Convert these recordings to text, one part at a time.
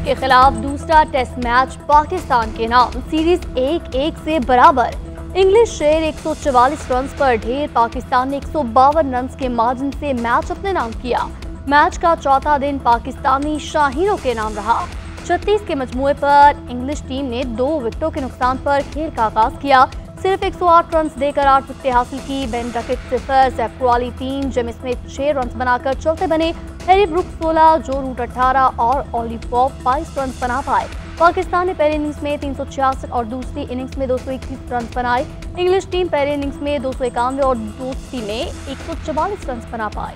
के खिलाफ दूसरा टेस्ट मैच पाकिस्तान के नाम, सीरीज 1-1 से बराबर। इंग्लिश शेर 144 रन पर ढेर, पाकिस्तान ने 152 रन के मार्जिन से मैच अपने नाम किया। मैच का चौथा दिन पाकिस्तानी शाहीनों के नाम रहा। 36 के मजमूए पर इंग्लिश टीम ने 2 विकेटों के नुकसान पर खेल का आगाज किया। सिर्फ 108 रन देकर 8 विकेटें हासिल की। Ben Duckett 0, Zaif Ali 3, James Smith 6 run बनाकर चलते बने। हैरी ब्रुक्स 16, जो रूट 18 और ऑली पॉप 22 रन बना पाए। पाकिस्तान ने पहले इनिंग्स में 366 और दूसरी इनिंग्स में 221 रन बनाए। इंग्लिश टीम पहले इनिंग्स में 291 और दूसरी में 144 रन बना पाए।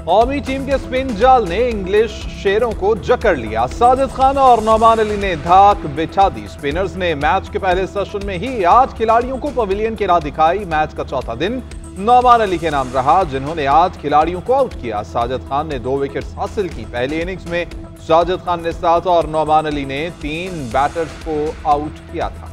कौमी टीम के स्पिन जाल ने इंग्लिश शेरों को जकड़ लिया। साजिद खान और नौमान अली ने धाक बिछा दी। स्पिनर्स ने मैच के पहले सेशन में ही 8 खिलाड़ियों को पवेलियन की राह दिखाई। मैच का चौथा दिन नौमान अली के नाम रहा, जिन्होंने 8 खिलाड़ियों को आउट किया। साजिद खान ने 2 विकेट्स हासिल की। पहली इनिंग्स में साजिद खान ने 7 और नौमान अली ने 3 बैटर्स को आउट किया था।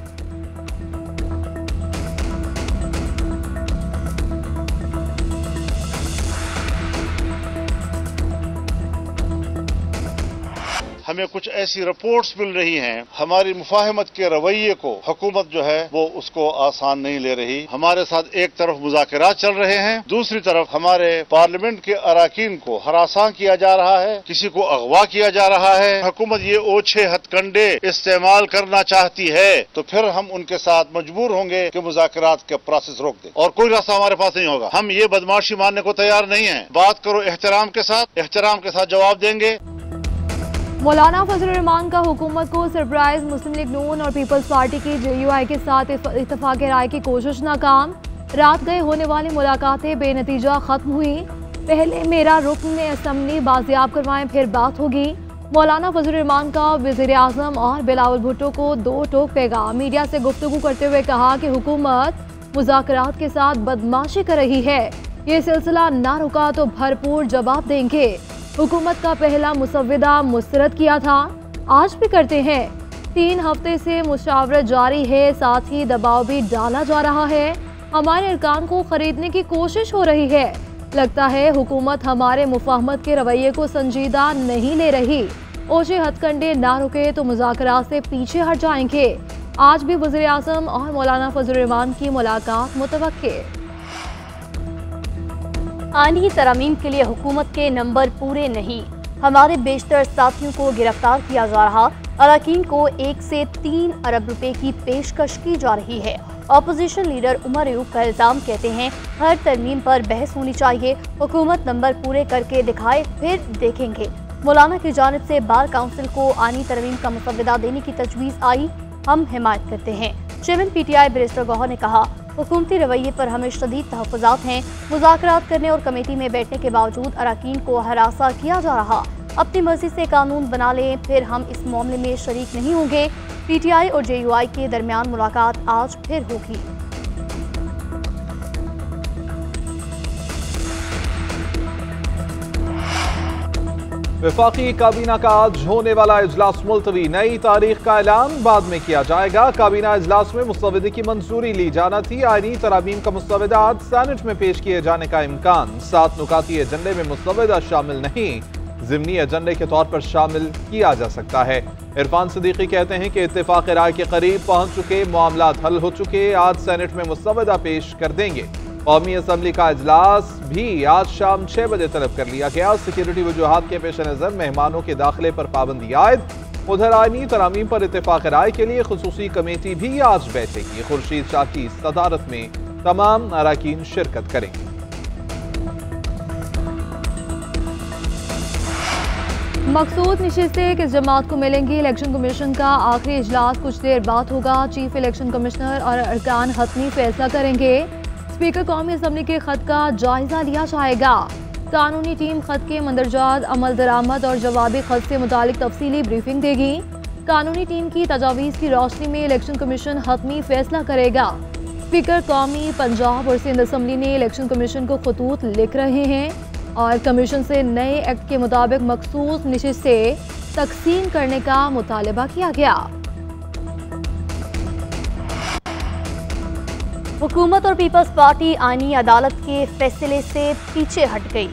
हमें कुछ ऐसी रिपोर्ट्स मिल रही हैं, हमारी मुफाहमत के रवैये को हुकूमत जो है वो उसको आसान नहीं ले रही। हमारे साथ एक तरफ मुज़ाकरात चल रहे हैं, दूसरी तरफ हमारे पार्लियामेंट के अराकीन को हरासा किया जा रहा है, किसी को अगवा किया जा रहा है। हुकूमत ये ओछे हथकंडे इस्तेमाल करना चाहती है तो फिर हम उनके साथ मजबूर होंगे कि मुज़ाकरात के प्रोसेस रोक दें और कोई रास्ता हमारे पास नहीं होगा। हम ये बदमाशी मानने को तैयार नहीं है। बात करो एहतराम के साथ जवाब देंगे। मौलाना फजलुर रहमान का हुकूमत को सरप्राइज, मुस्लिम लीग नून और पीपल्स पार्टी की JUI के साथ इत्तफाक राय की कोशिश नाकाम। रात गए होने वाली मुलाकातें बेनतीजा खत्म हुई। पहले मेरा रुकन असम्बली बाजियाब करवाएं, फिर बात होगी। मौलाना फजलुर रहमान का वज़ीर आज़म और बिलावल भुट्टो को 2 टोक पैगाम। मीडिया से गुफ्तगू करते हुए कहा कि हुकूमत मुज़ाकरात के साथ बदमाशी कर रही है। ये सिलसिला ना रुका तो भरपूर जवाब देंगे। हुकूमत का पहला मुसव्विदा मुस्तरद किया था, आज भी करते हैं। 3 हफ्ते से मुशावरत जारी है, साथ ही दबाव भी डाला जा रहा है। हमारे अरकान को खरीदने की कोशिश हो रही है। लगता है हुकूमत हमारे मुफाहमत के रवैये को संजीदा नहीं ले रही। ओछे हथकंडे ना रुके तो मुज़ाकरात से पीछे हट जाएंगे। आज भी वज़ीर आज़म और मौलाना फजलुर रहमान की मुलाकात मुतवक्के। आईनी तरमीम के लिए हुकूमत के नंबर पूरे नहीं, हमारे बेशतर साथियों को गिरफ्तार किया जा रहा। अरकान को 1 से 3 अरब रुपए की पेशकश की जा रही है। अपोजिशन लीडर उमर अयूब का इल्जाम, कहते हैं हर तरमीम पर बहस होनी चाहिए, हुकूमत नंबर पूरे करके दिखाए फिर देखेंगे। मौलाना की जानिब से बार काउंसिल को आईनी तरमीम का मुसव्विदा देने की तजवीज़ आई, हम हिमायत करते हैं। चेयरमैन PTI बैरिस्टर गौहर ने कहा, हुकूमती रवैये पर हमें शदीद तहफ़्फ़ुज़ात हैं। मुज़ाकरात करने और कमेटी में बैठने के बावजूद अरकान को हरासा किया जा रहा। अपनी मर्जी से कानून बना लें, फिर हम इस मामले में शरीक नहीं होंगे। PTI और JUI के दरमियान मुलाकात आज फिर होगी। वफाकी काबीना का आज होने वाला इजलास मुलतवी, नई तारीख का ऐलान बाद में किया जाएगा। काबीना इजलास में मुस्तवदे की मंजूरी ली जाना थी। आईनी तरामीम का मुस्तवदा आज सेनेट में पेश किए जाने का इम्कान। 7 नुकाती एजेंडे में मुस्तवदा शामिल नहीं, ज़िमनी एजेंडे के तौर पर शामिल किया जा सकता है। इरफान सिद्दीकी कहते हैं कि इत्तेफाक राय के करीब पहुंच चुके, मामलात हल हो चुके, आज सेनेट में मुस्तवदा पेश कर देंगे। कौमी असम्बली का इजलास भी आज शाम 6 बजे तलब कर लिया गया। सिक्योरिटी वजूहात के पेश नज़र मेहमानों के दाखिले पर पाबंदी आयद। उधर आईनी तरामीम पर इत्तेफाक राय के लिए खुसूसी कमेटी भी आज बैठेगी। खुर्शीद शाह की सदारत में तमाम अरकान शिरकत करेंगे। मकसूद नशिस्तें किस जमात को मिलेंगी? इलेक्शन कमीशन का आखिरी इजलास कुछ देर बाद होगा। चीफ इलेक्शन कमिश्नर और अरकान हतमी फैसला करेंगे। स्पीकर कौमी असम्बली के खत का जायजा लिया जाएगा। कानूनी टीम खत के मंदरजात, अमल दरामद और जवाबी खत से मुतालिक तफसीली ब्रीफिंग देगी। कानूनी टीम की तजावीज़ की रोशनी में इलेक्शन कमीशन हतमी फैसला करेगा। स्पीकर कौमी, पंजाब और सिंध असम्बली ने इलेक्शन कमीशन को खतूत लिख रहे हैं और कमीशन से नए एक्ट के मुताबिक मखसूस नशिस्तें तकसीम करने का मुतालबा किया गया। हुकूमत और पीपल्स पार्टी आईनी अदालत के फैसले से पीछे हट गई।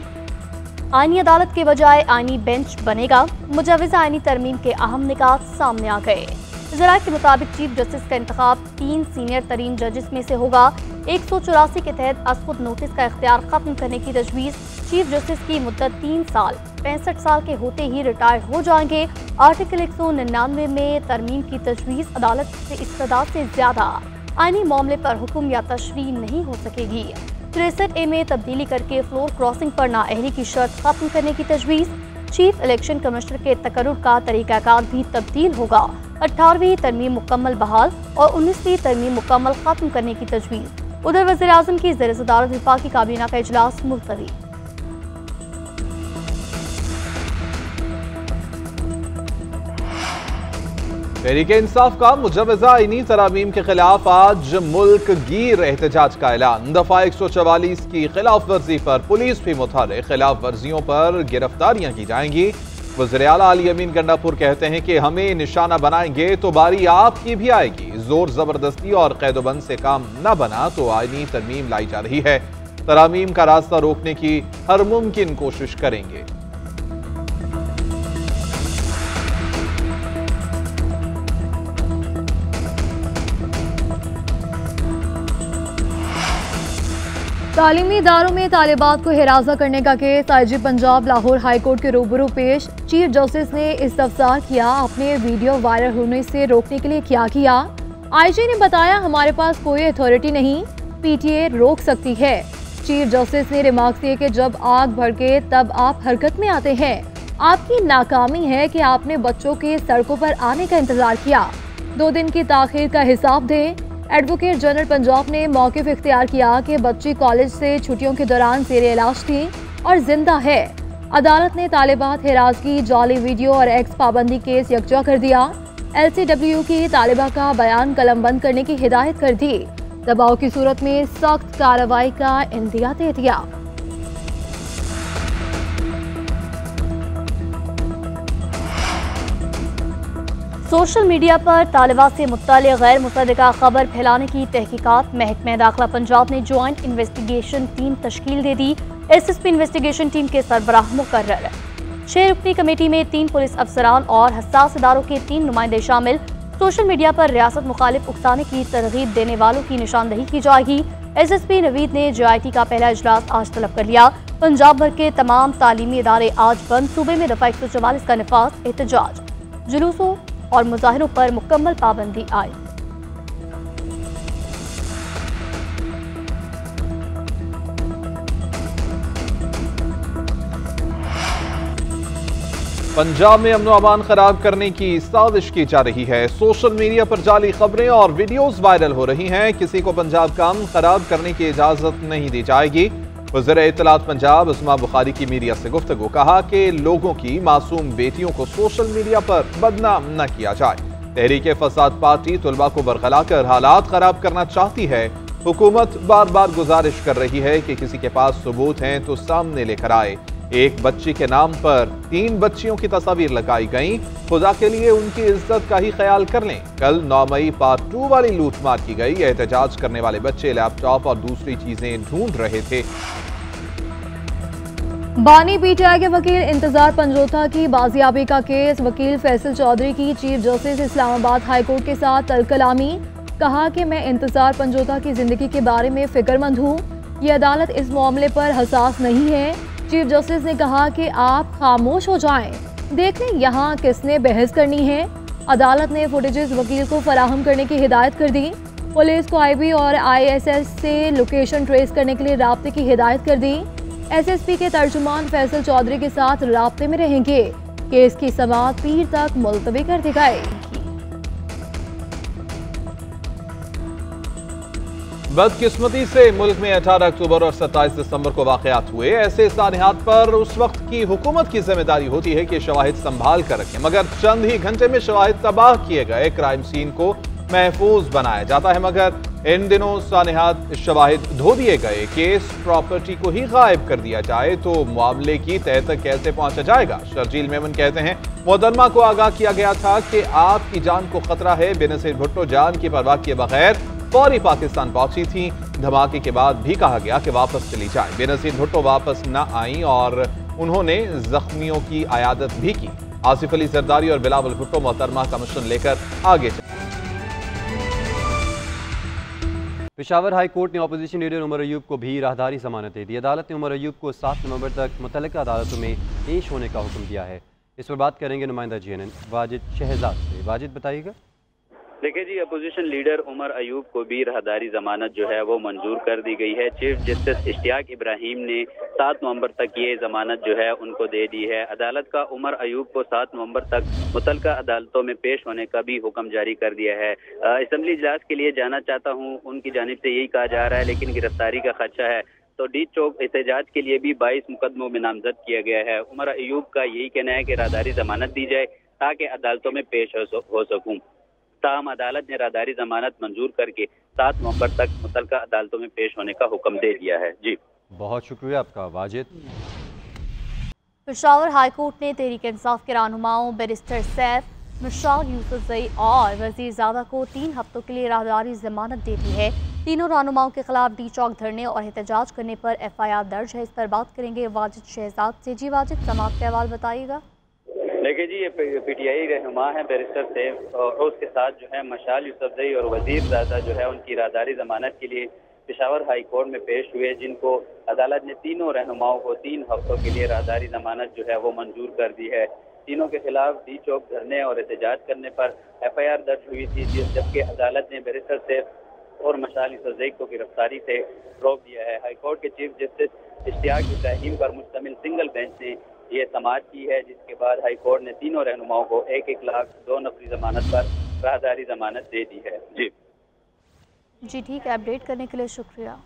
आईनी अदालत के बजाय आईनी बेंच बनेगा। मुजव्वज़ा आईनी तरमीम के अहम निकात सामने आ गए। ज़राए के मुताबिक चीफ जस्टिस का इंतखाब 3 सीनियर तरीन जजेस में से होगा। 184 के तहत असखुद नोटिस का इख्तियार खत्म करने की तजवीज़। चीफ जस्टिस की मुद्दत 3 साल, 65 साल के होते ही रिटायर हो जाएंगे। आर्टिकल 199 में तरमीम की तजवीज़। अदालत से इस्तदा से ज्यादा आईनी मामले पर हुक्म या तशरीह नहीं हो सकेगी। 63A में तब्दीली करके फ्लोर क्रॉसिंग पर नाअहली की शर्त खत्म करने की तजवीज़। चीफ इलेक्शन कमिश्नर के तकर्रुर का तरीकाकार भी तब्दील होगा। 18वीं तरमीम मुकम्मल बहाल और 19वीं तरमीम मुकम्मल खत्म करने की तजवीज़। उधर वज़ीर आज़म की ज़ेर सदारत वफाकी काबीना का इजलास मुलतवी। तहरीके इंसाफ का मुजव्वज़ा आईनी तरामीम के खिलाफ आज मुल्क गिर एहतजाज का ऐलान। दफा 144 की खिलाफ वर्जी पर पुलिस भी मुतहर्रिक। खिलाफ वर्जियों पर गिरफ्तारियां की जाएंगी। वज़ीर आला अली अमीन गंडापुर कहते हैं कि हमें निशाना बनाएंगे तो बारी आपकी भी आएगी। जोर जबरदस्ती और कैदोबंद से काम न बना तो आईनी तरमीम लाई जा रही है। तरामीम का रास्ता रोकने की हर मुमकिन कोशिश करेंगे। तालीमी इदारों में तालिबात को हिरासा करने का case IG Punjab Lahore high court के रूबरू पेश। चीफ जस्टिस ने इस्तफसार किया, अपने वीडियो वायरल होने से रोकने के लिए क्या किया। आईजी ने बताया, हमारे पास कोई अथॉरिटी नहीं, पीटीए रोक सकती है। चीफ जस्टिस ने रिमार्क्स दिए कि जब आग भड़के तब आप हरकत में आते हैं। आपकी नाकामी है कि आपने बच्चों के सड़कों पर आने का इंतजार किया। 2 दिन की ताखीर का हिसाब दें। एडवोकेट जनरल पंजाब ने मौक़िफ़ इख्तियार किया कि बच्ची कॉलेज से छुट्टियों के दौरान ज़ेरे इलाज थी और जिंदा है। अदालत ने तालिबात हिरासगी, जाली वीडियो और एक्स पाबंदी केस यकजा कर दिया। LCW की तालिबा का बयान कलमबंद करने की हिदायत कर दी। दबाव की सूरत में सख्त कार्रवाई का इंदिया दे दिया। सोशल मीडिया पर तालिबात से मुत्तल्लिक़ गैर मुसद्दिक़ा खबर फैलाने की तहकीकात। महकमा दाखिला पंजाब ने ज्वाइंट इन्वेस्टिगेशन टीम तश्कील दे दी। SSP इन्वेस्टिगेशन टीम के सरबराह मुकर्रर। 6 रुकनी कमेटी में 3 पुलिस अफसरान और हसास इदारों के 3 नुमाइंदे शामिल। सोशल मीडिया पर रियासत मुखालिफ उकसाने की तरगीब देने वालों की निशानदही की जाएगी। SSP नवीद ने JIT का पहला इजलास आज तलब कर लिया। पंजाब भर के तमाम तालीमी इदारे आज बंद। सूबे में दफा 144 का नफाज। एहतजाज, जुलूसों और मुजाहिरों पर मुकम्मल पाबंदी आई। पंजाब में अमन अमान खराब करने की साजिश की जा रही है। सोशल मीडिया पर जाली खबरें और वीडियोस वायरल हो रही हैं। किसी को पंजाब का अमन खराब करने की इजाजत नहीं दी जाएगी। वज़ीर इत्तलात पंजाब उस्मा बुखारी की मीडिया से गुफ्तगू। कहा कि लोगों की मासूम बेटियों को सोशल मीडिया पर बदनाम न किया जाए। तहरीके फसाद पार्टी तुलबा को बरगला कर हालात खराब करना चाहती है। हुकूमत बार बार गुजारिश कर रही है कि किसी के पास सबूत हैं तो सामने लेकर आए। एक बच्ची के नाम पर 3 बच्चियों की तस्वीर लगाई गई। खुदा के लिए उनकी इज्जत का ही ख्याल कर लें। कल 9 मई पार्ट 2 वाली लूटमार की गई। एहतजाज करने वाले बच्चे लैपटॉप और दूसरी चीजें ढूंढ रहे थे। बानी PTI के वकील इंतजार पंजोथा की बाजियाबी का केस। वकील फैसल चौधरी की chief justice Islamabad high court के साथ तलकलामी। कहा कि मैं इंतजार पंजोथा की जिंदगी के बारे में फिक्रमंद हूँ। ये अदालत इस मामले पर हसास नहीं है। चीफ जस्टिस ने कहा कि आप खामोश हो जाएं, देख लें यहाँ किसने बहस करनी है। अदालत ने फुटेजेस वकील को फराहम करने की हिदायत कर दी। पुलिस को IB और ISS से लोकेशन ट्रेस करने के लिए राब्ते की हिदायत कर दी। SSP के तर्जुमान फैसल चौधरी के साथ राब्ते में रहेंगे। केस की समाअत पीर तक मुलतवी कर दी गई। बदकिस्मती से मुल्क में 18 अक्टूबर और 27 दिसंबर को वाकयात हुए। ऐसे सानिहात पर उस वक्त की हुकूमत की जिम्मेदारी होती है कि शवाहिद संभाल कर रखें, मगर चंद ही घंटे में शवाहिद तबाह किए गए। क्राइम सीन को महफूज बनाया जाता है, मगर इन दिनों सानिहात शवाहिद धो दिए गए। केस प्रॉपर्टी को ही गायब कर दिया जाए तो मामले की तह तक कैसे पहुंचा जाएगा। शर्जील मेमन कहते हैं, मोहतरमा को आगाह किया गया था कि आपकी जान को खतरा है। बेनजीर भुट्टो जान की परवाह किए बगैर फौरी पाकिस्तान पहुंची थी। धमाके के बाद भी कहा गया कि वापस चली जाए। बेनजीर भुट्टो वापस न आई और उन्होंने जख्मियों की अयादत भी की। आसिफ अली जरदारी और बिलावल भुट्टो मोहतरमा का मिशन लेकर आगे चले। पेशावर हाई कोर्ट ने अपोजिशन लीडर उमर अयूब को भी राहदारी जमानत दे दी। अदालत ने उमर अयूब को 7 नवंबर तक मुतल्लिका अदालतों में पेश होने का हुक्म दिया है। इस पर बात करेंगे नुमाइंदा GNN वाजिद शहजाद से। वाजिद बताइएगा। देखिए जी, अपोजिशन लीडर उमर अयूब को भी राहदारी जमानत जो है वो मंजूर कर दी गई है। चीफ जस्टिस इश्तियाक इब्राहिम ने 7 नवंबर तक ये जमानत जो है उनको दे दी है। अदालत का उमर अयूब को 7 नवंबर तक मुतल्लिका अदालतों में पेश होने का भी हुक्म जारी कर दिया है। असेंबली इजलास के लिए जाना चाहता हूँ, उनकी जानिब से यही कहा जा रहा है, लेकिन गिरफ्तारी का खदशा है तो डी चौक एहतजाज के लिए भी 22 मुकदमों में नामजद किया गया है। उमर अयूब का यही कहना है कि राहदारी जमानत दी जाए ताकि अदालतों में पेश हो सकूं। ताहम अदालत ने राहदारी जमानत मंजूर करके 7 नवंबर तक मुतल्लिका अदालतों में पेश होने का हुक्म दे दिया है। जी बहुत शुक्रिया आपका वाजिद। पेशावर हाईकोर्ट ने तहरीक इंसाफ के रहनुमाओं बैरिस्टर सैफ, मिशाल यूसुफजई और वजीरजादा को 3 हफ्तों के लिए राहदारी जमानत दे दी है। तीनों रहनुमाओं के खिलाफ डी चौक धरने और एहतजाज करने पर FIR दर्ज है। इस पर बात करेंगे वाजिद शहजाद से। जी वाजिद, समाअत का अहवाल बताइएगा। देखिए जी, ये PTI रहनुमा है बैरिस्टर सैफ और उसके साथ जो है मिशाल यूसुफजई और वजीरजादा जो है उनकी राहदारी जमानत के लिए पेशावर हाई कोर्ट में पेश हुए, जिनको अदालत ने तीनों रहनुमाओं को 3 हफ्तों के लिए राहदारी जमानत जो है वो मंजूर कर दी है। तीनों के खिलाफ डी चौक धरने और एहतजाज करने पर FIR दर्ज हुई थी, जबकि अदालत ने बैरिस्टर सैफ और मिशाल यूसुफजई को गिरफ्तारी से रोक दिया है। हाईकोर्ट के चीफ जस्टिस इश्तियाक इब्राहिम पर मुश्तमिल सिंगल बेंच ने ये समाअत की है, जिसके बाद हाईकोर्ट ने तीनों रहनुमाओं को 1-1 लाख 2 नफरी जमानत पर राहदारी जमानत दे दी है। जी ठीक है, अपडेट करने के लिए शुक्रिया।